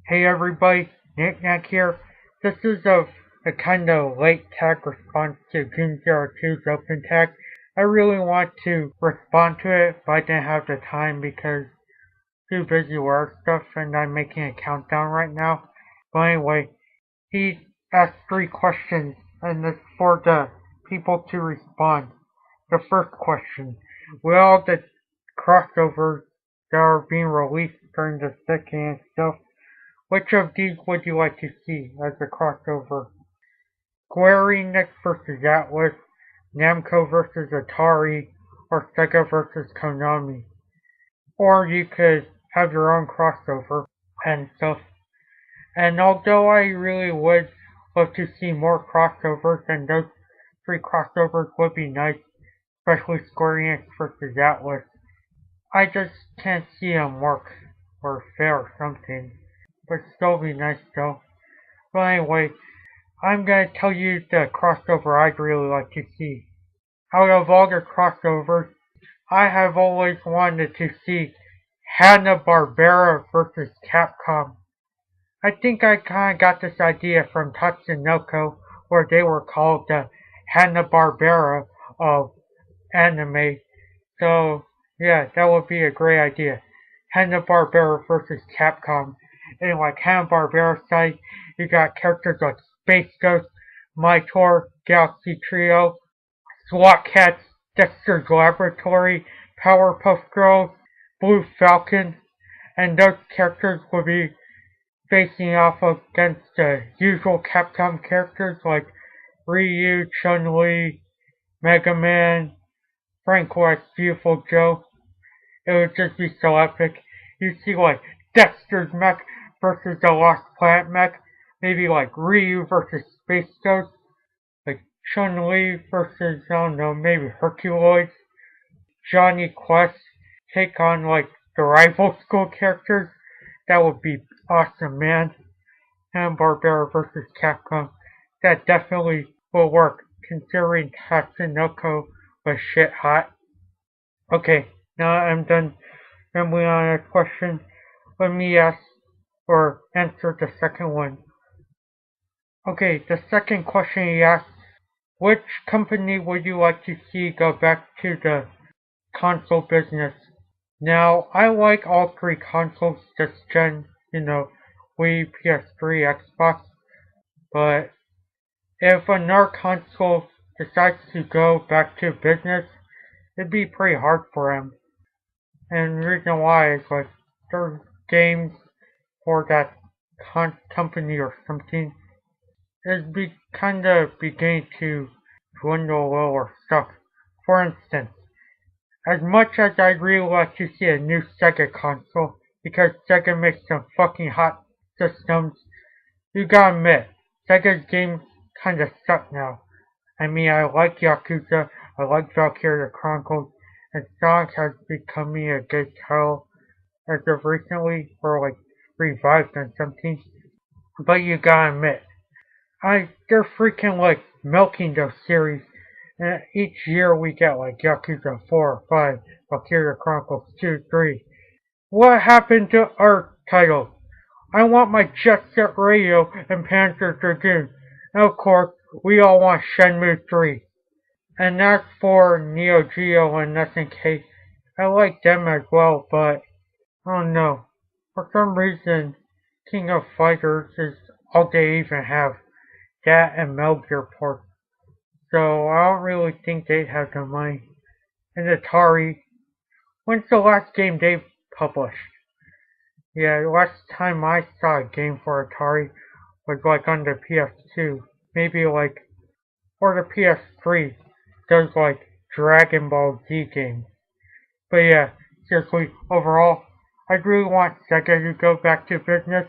Hey everybody, Nick here. This is a kind of late tag response to Goon02's open tag. I really want to respond to it, but I didn't have the time because too busy with work stuff and I'm making a countdown right now. But anyway, he asked three questions and it's for the people to respond. The first question, with all the crossovers that are being released during this decade and stuff, which of these would you like to see as a crossover? Square Enix vs. Atlas, Namco vs. Atari, or Sega vs. Konami? Or you could have your own crossover and stuff. And although I really would love to see more crossovers, and those three crossovers would be nice, especially Square Enix vs. Atlas, I just can't see them work or fail or something. But still be nice though. But anyway, I'm gonna tell you the crossover I'd really like to see. Out of all the crossovers, I have always wanted to see Hanna-Barbera versus Capcom. I think I kinda got this idea from Tatsunoko, where they were called the Hanna-Barbera of anime. So, yeah, that would be a great idea. Hanna-Barbera versus Capcom. And like Hanna-Barbera side, you got characters like Space Ghost, Mytor, Galaxy Trio, SWAT Cats, Dexter's Laboratory, Powerpuff Girls, Blue Falcon, and those characters will be facing off against the usual Capcom characters like Ryu, Chun-Li, Mega Man, Frank West, Beautiful Joe. It would just be so epic. You see like Dexter's mech versus the Lost Planet mech, maybe like Ryu versus Space Ghost, like Chun-Li versus, I don't know, maybe Herculoids, Johnny Quest take on like the rival school characters. That would be awesome, man. Hanna-Barbera versus Capcom. That definitely will work, considering Tatsunoko was shit hot. Okay, now I'm done rambling on a question. Let me ask or answer the second one. Okay, the second question he asked, which company would you like to see go back to the console business? Now, I like all three consoles this gen, Wii, PS3, Xbox, but if another console decides to go back to business, it'd be pretty hard for them. And the reason why is like there's games for that company or something is kind of beginning to dwindle a little or stuck. For instance, as much as I'd really like to see a new Sega console because Sega makes some fucking hot systems, you gotta admit, Sega's games kinda suck now. I mean, I like Yakuza, I like Valkyria Chronicles, and Sonic has becoming a good title as of recently, or like revived on something. But you gotta admit, they're freaking like milking those series. And each year we get like Yakuza 4, 5, Valkyria Chronicles 2, 3. What happened to our titles? I want my Jet Set Radio and Panzer Dragoon. And of course, we all want Shenmue 3. And that's for Neo Geo and SNK. I like them as well, but I don't know. For some reason, King of Fighters is all they even have. That and Metal Gear ports. So I don't really think they have the money. And Atari, when's the last game they published? Yeah, the last time I saw a game for Atari was like on the PS2. Maybe like, or the PS3. Those like Dragon Ball Z games. But yeah, seriously, overall, I really want Sega to go back to business,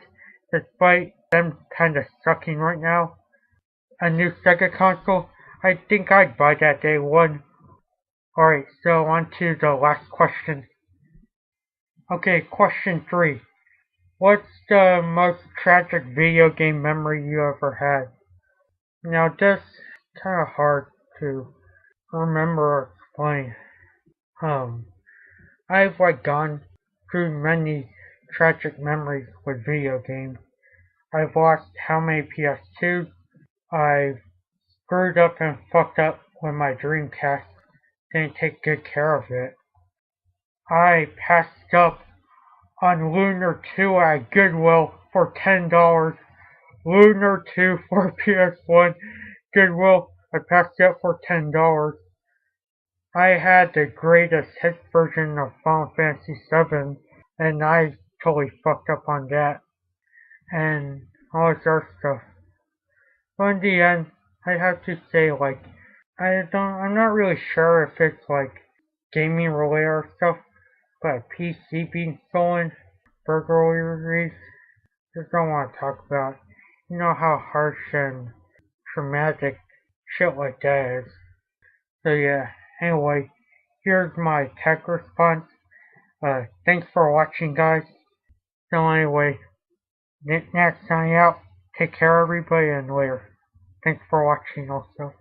despite them kinda sucking right now. A new Sega console, I think I'd buy that day one. Alright, so on to the last question. Okay, question 3. What's the most tragic video game memory you ever had? Now this kinda hard to remember or explain. I've like gone through many tragic memories with video games. I've lost how many PS2s. I've screwed up and fucked up with my Dreamcast. Didn't take good care of it. I passed up on Lunar 2 at Goodwill for $10. Lunar 2 for PS1. Goodwill, I passed it up for $10. I had the greatest hits version of Final Fantasy VII, and I totally fucked up on that. And all this other stuff. But in the end, I have to say, I'm not really sure if it's gaming related or stuff, but a PC being stolen, burglaries, just don't want to talk about. You know how harsh and traumatic shit like that is. So yeah, anyway, here's my tech response. Thanks for watching, guys. So anyway, next signing out. Take care, everybody, and later. Thanks for watching also.